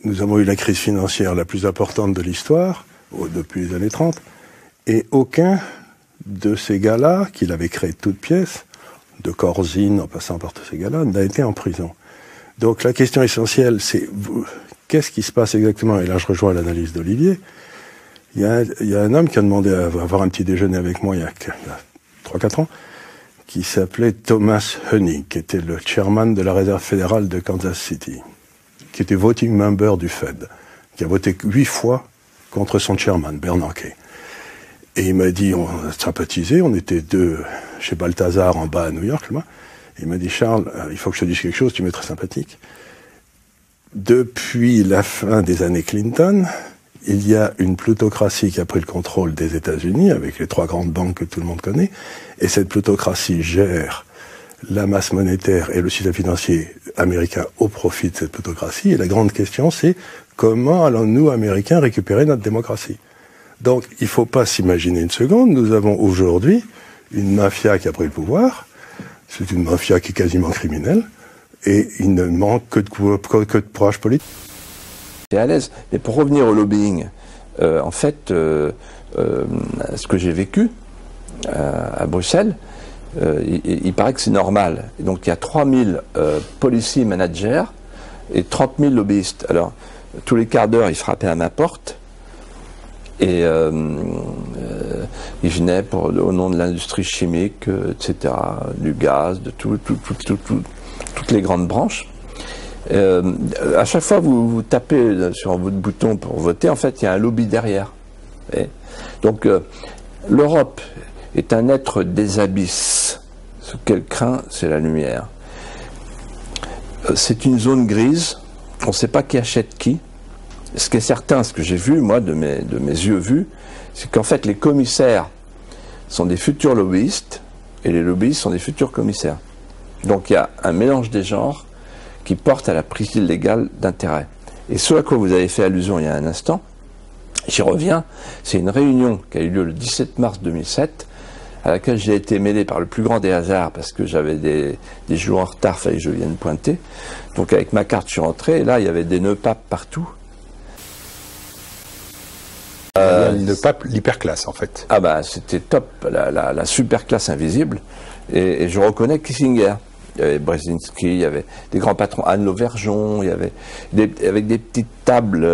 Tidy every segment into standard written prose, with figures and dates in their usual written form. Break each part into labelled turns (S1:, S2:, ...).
S1: nous avons eu la crise financière la plus importante de l'histoire, depuis les années 30, et aucun de ces gars-là, qu'il avait créé de toutes pièces, de Corzine en passant par tous ces gars-là, n'a été en prison. Donc la question essentielle, c'est qu'est-ce qui se passe exactement? Et là, je rejoins l'analyse d'Olivier. Il y a un homme qui a demandé à avoir un petit déjeuner avec moi il y a 3-4 ans, qui s'appelait Thomas Hoenig, qui était le chairman de la réserve fédérale de Kansas City, qui était voting member du Fed, qui a voté 8 fois contre son chairman, Bernanke. Et il m'a dit, on a sympathisé, on était deux chez Balthazar en bas à New York, là. Et il m'a dit, Charles, il faut que je te dise quelque chose, tu m'es très sympathique. Depuis la fin des années Clinton, il y a une plutocratie qui a pris le contrôle des États-Unis, avec les 3 grandes banques que tout le monde connaît, et cette plutocratie gère la masse monétaire et le système financier américain au profit de cette plutocratie. Et la grande question, c'est comment allons-nous, Américains, récupérer notre démocratie? Donc, il ne faut pas s'imaginer une seconde, nous avons aujourd'hui une mafia qui a pris le pouvoir, c'est une mafia qui est quasiment criminelle, et il ne manque que de courage politique.
S2: C'est à l'aise. Mais pour revenir au lobbying, en fait, ce que j'ai vécu à Bruxelles, il paraît que c'est normal. Et donc il y a 3000 policy managers et 30 000 lobbyistes. Alors, tous les quarts d'heure, ils frappaient à ma porte. Et ils venaient au nom de l'industrie chimique, etc., du gaz, de toutes les grandes branches. À chaque fois que vous tapez sur votre bouton pour voter, en fait, il y a un lobby derrière. Et donc, l'Europe est un être des abysses. Ce qu'elle craint, c'est la lumière. C'est une zone grise. On ne sait pas qui achète qui. Ce qui est certain, ce que j'ai vu, moi, de mes yeux vus, c'est qu'en fait, les commissaires sont des futurs lobbyistes et les lobbyistes sont des futurs commissaires. Donc, il y a un mélange des genres qui porte à la prise illégale d'intérêt. Et ce à quoi vous avez fait allusion il y a un instant, j'y reviens, c'est une réunion qui a eu lieu le 17 mars 2007, à laquelle j'ai été mêlé par le plus grand des hasards, parce que j'avais des jours en retard, fallait que je vienne pointer. Donc avec ma carte, je suis rentré, et là, il y avait des nœuds papes partout.
S3: Le pape, l'hyperclasse, en fait.
S2: Ah bah, c'était top, la super classe invisible, et je reconnais Kissinger. Il y avait Brzezinski, il y avait des grands patrons, Anne Lauvergeon, il y avait avec des petites tables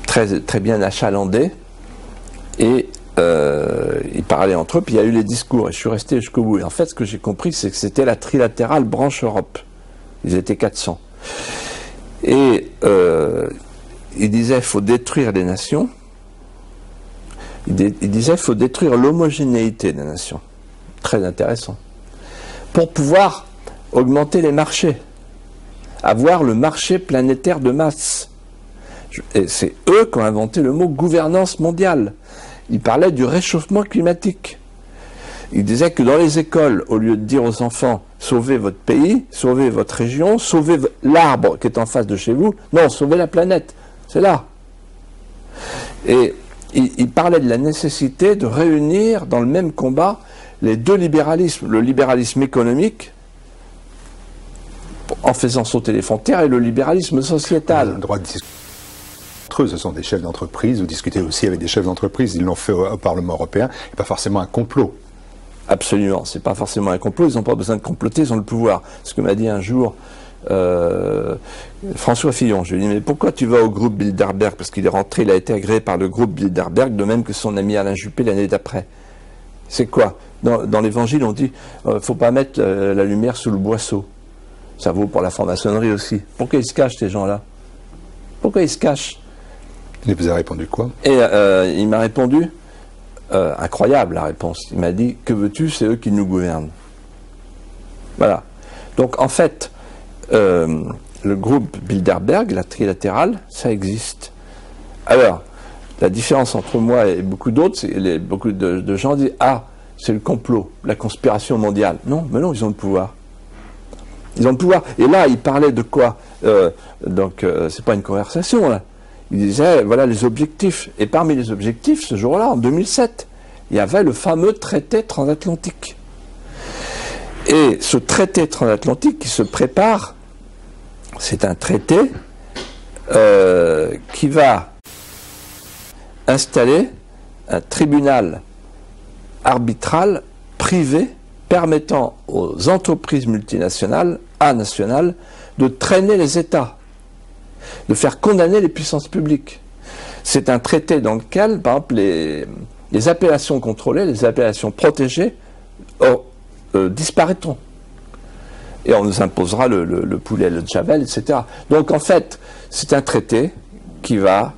S2: très bien achalandées, et ils parlaient entre eux, puis il y a eu les discours, et je suis resté jusqu'au bout. Et en fait, ce que j'ai compris, c'est que c'était la trilatérale branche Europe. Ils étaient 400. Et il disait qu'il faut détruire les nations. Il disait qu'il faut détruire l'homogénéité des nations. Très intéressant. Pour pouvoir augmenter les marchés. Avoir le marché planétaire de masse. Et c'est eux qui ont inventé le mot gouvernance mondiale. Ils parlaient du réchauffement climatique. Il disait que dans les écoles, au lieu de dire aux enfants « sauvez votre pays, sauvez votre région, sauvez l'arbre qui est en face de chez vous », non, sauvez la planète, c'est là. Et il parlait de la nécessité de réunir dans le même combat les deux libéralismes, le libéralisme économique, en faisant sauter les frontières, et le libéralisme sociétal.
S3: Le droit de discuter entre eux, ce sont des chefs d'entreprise, vous discutez aussi avec des chefs d'entreprise, ils l'ont fait au Parlement européen, et pas forcément un complot.
S2: Absolument, c'est pas forcément un complot, ils n'ont pas besoin de comploter, ils ont le pouvoir. Ce que m'a dit un jour François Fillon, je lui ai dit, mais pourquoi tu vas au groupe Bilderberg? Parce qu'il est rentré, il a été agréé par le groupe Bilderberg, de même que son ami Alain Juppé l'année d'après. C'est quoi? Dans l'évangile, on dit, faut pas mettre la lumière sous le boisseau. Ça vaut pour la franc-maçonnerie aussi. Pourquoi ils se cachent, ces gens-là? Pourquoi ils se cachent?
S3: Il vous a répondu quoi?
S2: Et il m'a répondu, incroyable la réponse, il m'a dit, que veux-tu, c'est eux qui nous gouvernent. Voilà. Donc en fait, le groupe Bilderberg, la trilatérale, ça existe. Alors, la différence entre moi et beaucoup d'autres, c'est beaucoup de gens disent, ah, c'est le complot, la conspiration mondiale. Non, mais non, ils ont le pouvoir. Ils ont le pouvoir. Et là, ils parlaient de quoi? Donc, c'est pas une conversation, là. Ils disaient, voilà les objectifs. Et parmi les objectifs, ce jour-là, en 2007, il y avait le fameux traité transatlantique. Et ce traité transatlantique qui se prépare C'est un traité qui va installer un tribunal arbitral privé permettant aux entreprises multinationales, nationales, de traîner les États, de faire condamner les puissances publiques. C'est un traité dans lequel, par exemple, les appellations contrôlées, les appellations protégées disparaîtront. Et on nous imposera le poulet, le javel, etc. Donc en fait, c'est un traité qui va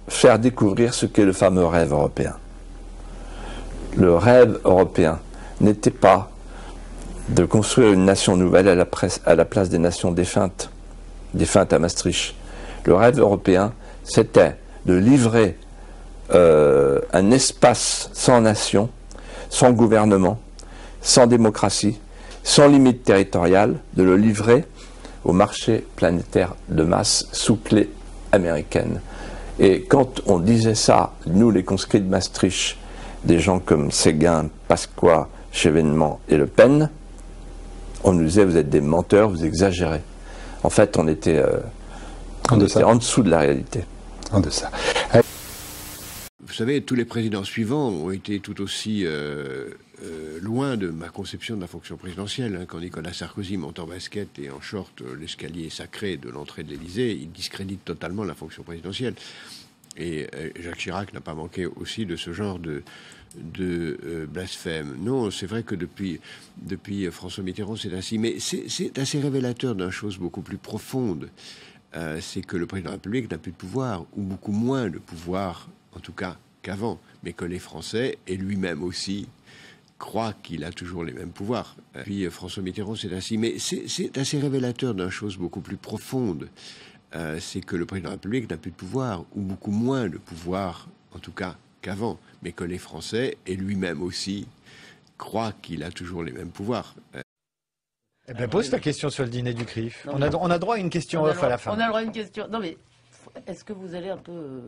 S2: faire découvrir ce qu'est le fameux rêve européen. Le rêve européen n'était pas de construire une nation nouvelle à la place des nations défuntes à Maastricht. Le rêve européen, c'était de livrer un espace sans nation, sans gouvernement, sans démocratie, sans limite territoriale, de le livrer au marché planétaire de masse sous clé américaine. Et quand on disait ça, nous les conscrits de Maastricht, des gens comme Séguin, Pasqua, Chevènement et Le Pen, on nous disait vous êtes des menteurs, vous exagérez. En fait, on était en dessous de la réalité.
S3: En deçà.
S4: Vous savez, tous les présidents suivants ont été tout aussi loin de ma conception de la fonction présidentielle. Hein. Quand Nicolas Sarkozy monte en basket et en short l'escalier sacré de l'entrée de l'Élysée, il discrédite totalement la fonction présidentielle. Et Jacques Chirac n'a pas manqué aussi de ce genre de blasphème. Non, c'est vrai que depuis François Mitterrand, c'est ainsi. Mais c'est assez révélateur d'une chose beaucoup plus profonde. C'est que le président de la République n'a plus de pouvoir, ou beaucoup moins de pouvoir, en tout cas qu'avant. Mais que les Français, et lui-même aussi, croient qu'il a toujours les mêmes pouvoirs. Puis François Mitterrand, c'est ainsi. Mais c'est assez révélateur d'une chose beaucoup plus profonde. C'est que le président de la République n'a plus de pouvoir, ou beaucoup moins de pouvoir, en tout cas qu'avant, mais que les Français, et lui-même aussi, croient qu'il a toujours les mêmes pouvoirs.
S5: Eh bien, pose ta question sur le dîner du CRIF. On a droit à une question off à la fin.
S6: On a droit à une question. Non mais, est-ce que vous allez un peu...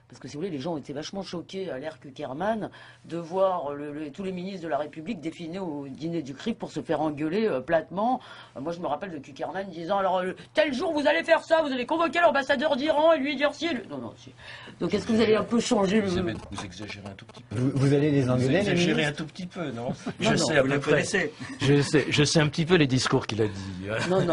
S6: Parce que si vous voulez, les gens ont été vachement choqués à l'ère Kuckerman de voir tous les ministres de la République défiler au dîner du CRIF pour se faire engueuler platement. Moi, je me rappelle de Kuckerman disant, alors, tel jour, vous allez faire ça, vous allez convoquer l'ambassadeur d'Iran et lui dire si... Non, non, si. Donc, est-ce que vous allez un peu changer le...
S7: Vous exagérez un tout petit peu.
S5: Vous allez les engueuler,
S7: Vous exagérez un tout petit peu, non? Je sais,
S6: vous
S7: le connaissez. Je sais un petit peu les discours qu'il a dit.
S6: Non.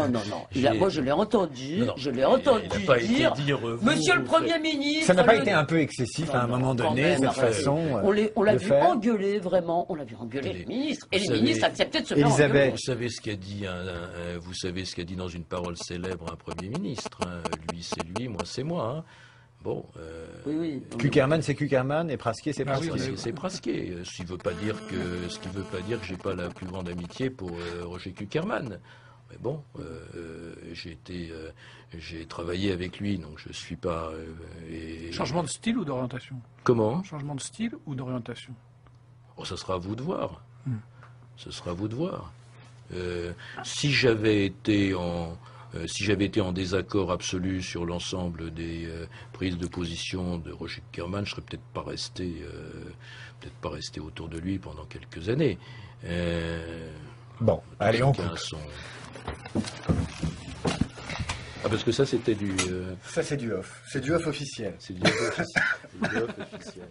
S6: Moi, je l'ai entendu. Je l'ai entendu dire, Monsieur le Premier ministre...
S5: Ça n'a pas été un peu excessif à un moment donné, cette façon
S6: on l'a vu engueuler, vraiment. On l'a vu engueuler les ministres. Et les ministres acceptaient de se faire engueuler.
S7: Vous savez ce qu'a dit, vous savez ce qu'a dit dans une parole célèbre un Premier ministre. Lui, c'est lui, moi, c'est moi. Hein. Bon.
S6: Oui.
S5: Kuckerman, c'est Kuckerman, et Prasquier, c'est Prasquier.
S7: Oui, c'est Prasquier. Ce qui ne veut pas dire que j'ai pas la plus grande amitié pour Roger Kuckerman. Mais bon, j'ai travaillé avec lui, donc je suis pas...
S8: Changement de style ou d'orientation?
S7: Comment?
S8: Changement de style ou d'orientation?
S7: Oh, ça sera à vous de voir. Ce sera à vous de voir. Si j'avais été en désaccord absolu sur l'ensemble des prises de position de Roger Kuckerman, je serais peut-être pas resté autour de lui pendant quelques années.
S5: Bon, allez, on coupe.
S7: Ah, parce que ça, c'était du...
S5: Ça, c'est du off. C'est du off officiel.
S7: C'est du off officiel.